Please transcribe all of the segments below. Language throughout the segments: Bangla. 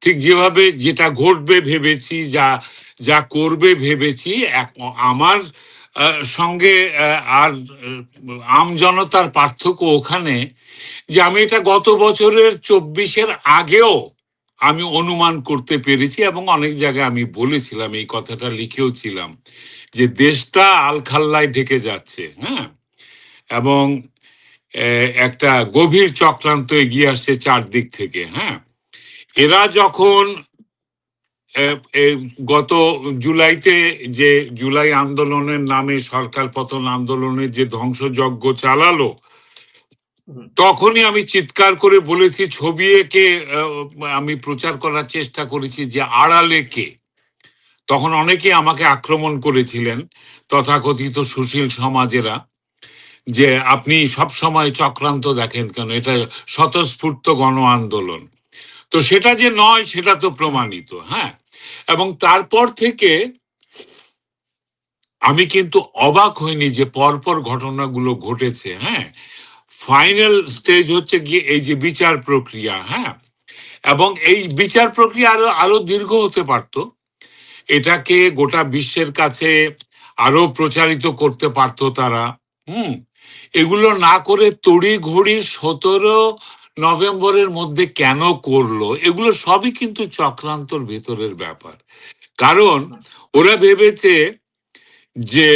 ঠিক যেভাবে যেটা ঘটবে ভেবেছি, যা যা করবে ভেবেছি, আমার সঙ্গে আর আম জনতার পার্থক্য ওখানে যে আমি এটা গত বছরের 24-এর আগেও আমি অনুমান করতে পেরেছি, এবং অনেক জায়গায় আমি বলেছিলাম, এই কথাটা লিখেও ছিলাম, যে দেশটা আলখাল্লায় ঢেকে যাচ্ছে। হ্যাঁ, এবং একটা গভীর চক্রান্ত এগিয়ে আসছে চারদিক থেকে। হ্যাঁ, এরা যখন গত জুলাইতে যে জুলাই আন্দোলনের নামে সরকার পতন আন্দোলনের যে ধ্বংসযজ্ঞ চালালো, তখনই আমি চিৎকার করে বলেছি, ছবি এঁকে আমি প্রচার করার চেষ্টা করেছি যে আড়ালে কে। তখন অনেকে আমাকে আক্রমণ করেছিলেন, তথাকথিত সুশীল সমাজেরা, যে আপনি সব সময় চক্রান্ত দেখেন কেন, এটা স্বতঃস্ফূর্ত গণ আন্দোলন। তো সেটা যে নয় সেটা তো প্রমাণিত। হ্যাঁ, এবং তারপর থেকে আমি কিন্তু অবাক হইনি যে পরপর ঘটনাগুলো ঘটেছে। হ্যাঁ, ফাইনাল স্টেজ হচ্ছে গিয়ে এই যে বিচার প্রক্রিয়া। হ্যাঁ, এবং এই বিচার প্রক্রিয়া আরো আরো দীর্ঘ হতে পারত, এটাকে গোটা বিশ্বের কাছে আরো প্রচারিত করতে পারত তারা। এগুলো না করে তড়ি ঘড়ি 17 নভেম্বরের মধ্যে কেন করলো, এগুলো সবই কিন্তু চক্রান্তর ভেতরের ব্যাপার। কারণ ওরা ভেবেছে যে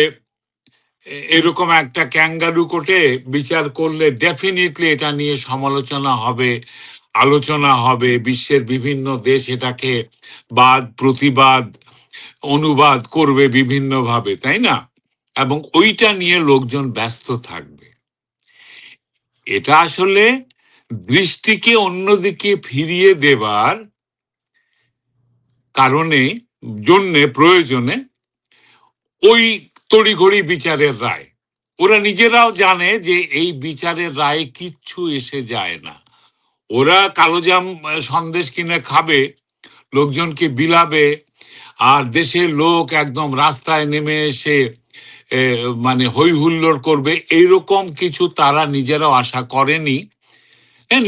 এরকম একটা ক্যাঙ্গারু কোর্টে বিচার করলে ডেফিনেটলি এটা নিয়ে সমালোচনা হবে, আলোচনা হবে, বিশ্বের বিভিন্ন দেশ এটাকে বাদ প্রতিবাদ অনুবাদ করবে বিভিন্নভাবে, তাই না? এবং ওইটা নিয়ে লোকজন ব্যস্ত থাকবে। এটা আসলে দৃষ্টিকে অন্যদিকে ফিরিয়ে দেবার কারণে, জন্যে, প্রয়োজনে ওই তড়িঘড়ি বিচারের রায়। ওরা নিজেরাও জানে যে এই বিচারের রায়ে কিচ্ছু এসে যায় না। ওরা কালোজাম সন্দেশ কিনে খাবে, লোকজনকে বিলাবে, আর দেশের লোক একদম রাস্তায় নেমে এসে মানে হই হুল্লোড় করবে, এইরকম কিছু তারা নিজেরাও আশা করেনি।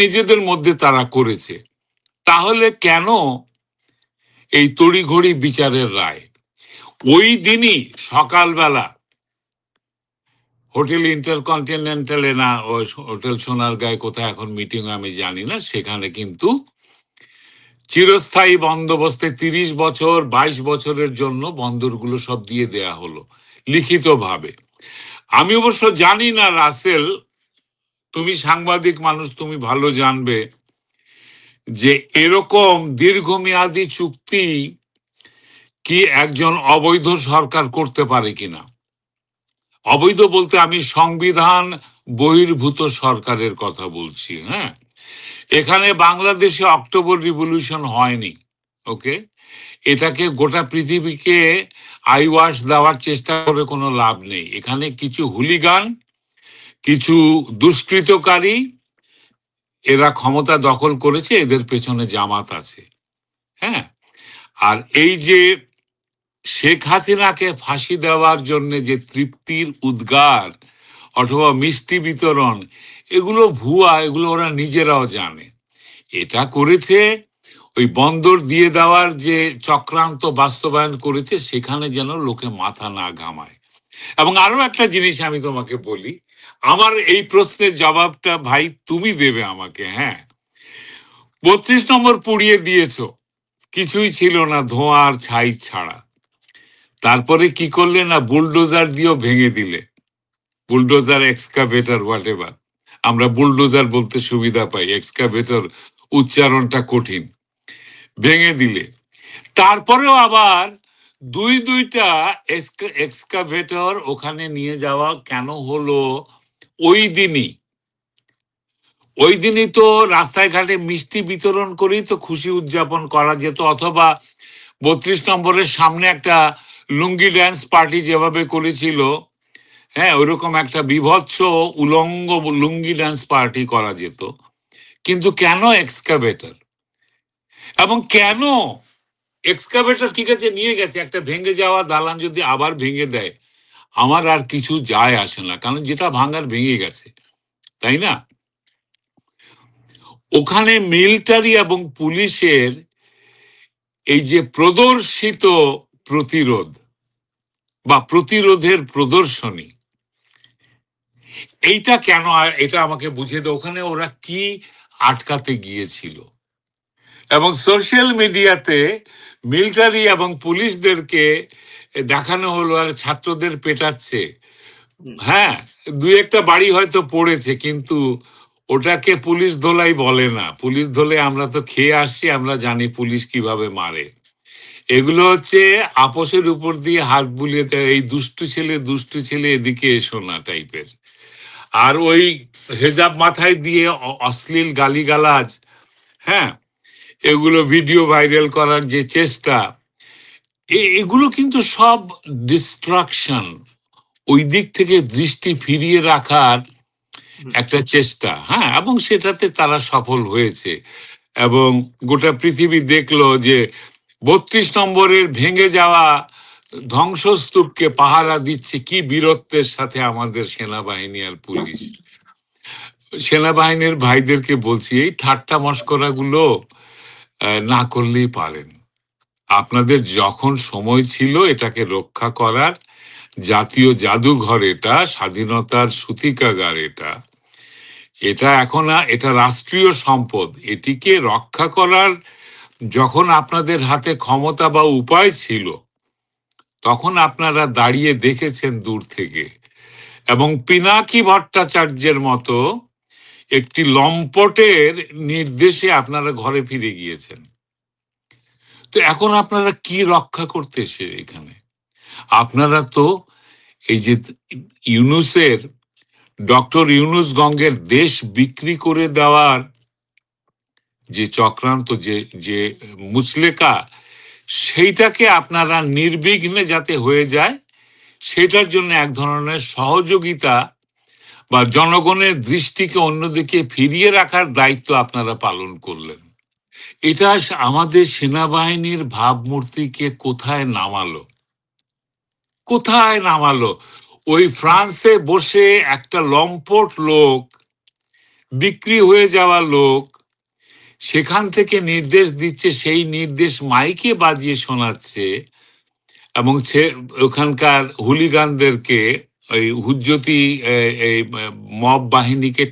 নিজেদের মধ্যে তারা করেছে। তাহলে কেন এই তড়িঘড়ি বিচারের রায়? ওই দিনই সকালবেলা হোটেল ইন্টারকন্টিনেন্টালে, না হোটেল সোনারগাঁয়ে কোথায় এখন মিটিং আমি জানি না, সেখানে কিন্তু চিরস্থায়ী বন্দোবস্তে 30 বছর 22 বছরের জন্য বন্দরগুলো সব দিয়ে দেয়া হলো লিখিতভাবে। আমি অবশ্য জানি না রাসেল, তুমি সাংবাদিক মানুষ, তুমি ভালো জানবে যে এরকম দীর্ঘমেয়াদী চুক্তি কি একজন অবৈধ সরকার করতে পারে কিনা। অবৈধ বলতে আমি সংবিধান বহির্ভূত সরকারের কথা বলছি। হ্যাঁ, এখানে বাংলাদেশে অক্টোবর রিভলিউশন হয়নি। ওকে, এটাকে গোটা পৃথিবীকে আইওয়াশ দেওয়ার চেষ্টা করে কোনো লাভ নেই। এখানে কিছু হুলিগান, কিছু দুষ্কৃতকারী, এরা ক্ষমতা দখল করেছে, এদের পেছনে জামাত আছে। হ্যাঁ, আর এই যে শেখ হাসিনাকে ফাঁসি দেওয়ার জন্য যে তৃপ্তির উদ্গার অথবা মিষ্টি বিতরণ, এগুলো ভুয়া, এগুলো ওরা নিজেরাও জানে। এটা করেছে ওই বন্দর দিয়ে দেওয়ার যে চক্রান্ত বাস্তবায়ন করেছে, সেখানে যেন লোকে মাথা না ঘামায়। এবং আরো একটা জিনিস আমি তোমাকে বলি, আমার এই প্রশ্নের জবাবটা ভাই তুমি দেবে আমাকে। হ্যাঁ, 32 নম্বর পুড়িয়ে দিয়েছো, কিছুই ছিল না, ধোঁয়া আর ছাই ছাড়া। তারপরে কি করলে না, বুলডোজার দিয়েও ভেঙে দিলে। বুলডোজার, এক্সকাভেটর, হোয়াট এভার, আমরা বুলডোজার বলতে সুবিধা পাই, এক্সকাভেটর উচ্চারণটা কঠিন। ভেঙে দিলে। তারপরেও আবার দুইটা এক্সকাভেটর ওখানে নিয়ে যাওয়া কেন হলো ওই দিনই? ওই দিনই তো রাস্তায় ঘাটে মিষ্টি বিতরণ করেই তো খুশি উদযাপন করা যেত, অথবা 32 নম্বরের সামনে একটা লুঙ্গি ড্যান্স পার্টি যেভাবে করেছিল, হ্যাঁ, ওইরকম একটা বিভৎস উলঙ্গ লুঙ্গি ড্যান্স পার্টি করা যেত। কিন্তু কেন এক্সকাভেটর? এবং কেন এক্সকাভেটর? ঠিক আছে, নিয়ে গেছে, একটা ভেঙে যাওয়া দালান যদি আবার ভেঙে দেয়, আমার আর কিছু যায় আসে না, কারণ যেটা ভাঙার ভেঙে গেছে, তাই না? ওখানে মিলিটারি এবং পুলিশের এই যে প্রদর্শিত প্রতিরোধ বা প্রতিরোধের প্রদর্শনী, এইটা কেন, এটা আমাকে বুঝিয়ে দাও। ওখানে ওরা কি আটকাতে গিয়েছিল? এবং সোশ্যাল মিডিয়াতে মিলিটারি এবং পুলিশদেরকে দেখানো হলো আর ছাত্রদের পেটাচ্ছে। হ্যাঁ, দুই একটা বাড়ি হয়তো পড়েছে, কিন্তু ওটাকে পুলিশ ধোলাই বলে না। পুলিশ ধোলে আমরা তো খেয়ে আসছি, আমরা জানি পুলিশ কিভাবে মারে। এগুলো হচ্ছে আপোষের উপর দিয়ে হাত বুলিয়ে দেয়, এই দুষ্টু ছেলে এদিকে এসো না টাইপের। আর ওই হেজাব মাথায় দিয়ে অশ্লীল গালিগালাজ, হ্যাঁ, এগুলো ভিডিও ভাইরাল করার যে চেষ্টা, এগুলো কিন্তু সব ডিস্ট্রাকশন, ওই দিক থেকে দৃষ্টি ফিরিয়ে রাখার একটা চেষ্টা। হ্যাঁ, এবং সেটাতে তারা সফল হয়েছে। এবং গোটা পৃথিবী দেখলো যে ৩২ নম্বরের ভেঙে যাওয়া ধ্বংসস্তূপকে পাহারা দিচ্ছে কি বীরত্বের সাথে আমাদের সেনাবাহিনী আর পুলিশ। সেনাবাহিনীর ভাইদেরকে বলছি, এই ঠাট্টা মস্করা গুলো না করলেই পারেন। আপনাদের যখন সময় ছিল এটাকে রক্ষা করার, জাতীয় জাদুঘর এটা, স্বাধীনতার সূতিকাগার এটা, এটা এখন এটা রাষ্ট্রীয় সম্পদ, এটিকে রক্ষা করার যখন আপনাদের হাতে ক্ষমতা বা উপায় ছিল, তখন আপনারা দাঁড়িয়ে দেখেছেন দূর থেকে। এবং পিনাকি ভট্টাচার্যের মতো একটি লম্পটের নির্দেশে আপনারা ঘরে ফিরে গিয়েছেন। তো এখন আপনারা কি রক্ষা করতেছে এখানে? আপনারা তো এই যে ইউনুসের, ডক্টর ইউনুস গঙ্গের দেশ বিক্রি করে দেওয়ার যে চক্রান্ত, যে মুচলেকা, সেইটাকে আপনারা নির্বিঘ্নে যাতে হয়ে যায় সেটার জন্য এক ধরনের সহযোগিতা বা জনগণের দৃষ্টিকে অন্যদিকে ফিরিয়ে রাখার দায়িত্ব আপনারা পালন করলেন। এটা আমাদের সেনাবাহিনীর ভাবমূর্তিকে কোথায় নামালো? কোথায় নামালো? ওই ফ্রান্সে বসে একটা লম্পট লোক, বিক্রি হয়ে যাওয়া লোক, সেখান থেকে নির্দেশ দিচ্ছে, সেই নির্দেশ মাইকে বাজিয়ে শোনাচ্ছে এবং ওখানকার হুলিগানদেরকে, ওই হুজ্জতি এই মব বাহিনীকে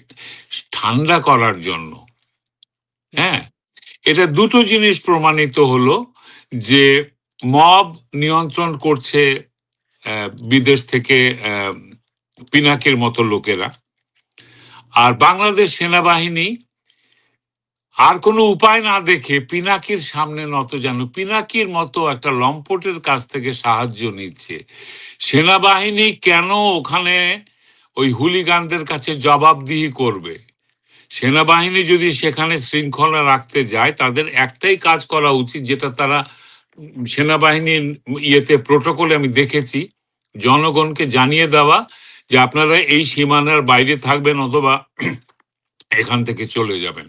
ঠান্ডা করার জন্য। হ্যাঁ, এটা দুটো জিনিস প্রমাণিত হলো, যে মব নিয়ন্ত্রণ করছে বিদেশ থেকে পিনাকের মতো লোকেরা, আর বাংলাদেশ সেনাবাহিনী আর কোনো উপায় না দেখে পিনাকির সামনে নত যেন, পিনাকির মতো একটা লম্পটের কাছ থেকে সাহায্য নিচ্ছে। সেনাবাহিনী কেন ওখানে ওই হুলিগানদের কাছে জবাবদিহি করবে? সেনাবাহিনী যদি সেখানে শৃঙ্খলা রাখতে যায়, তাদের একটাই কাজ করা উচিত, যেটা তারা সেনাবাহিনীর ইয়েতে প্রোটোকলে আমি দেখেছি, জনগণকে জানিয়ে দেওয়া যে আপনারা এই সীমানার বাইরে থাকবেন অথবা এখান থেকে চলে যাবেন।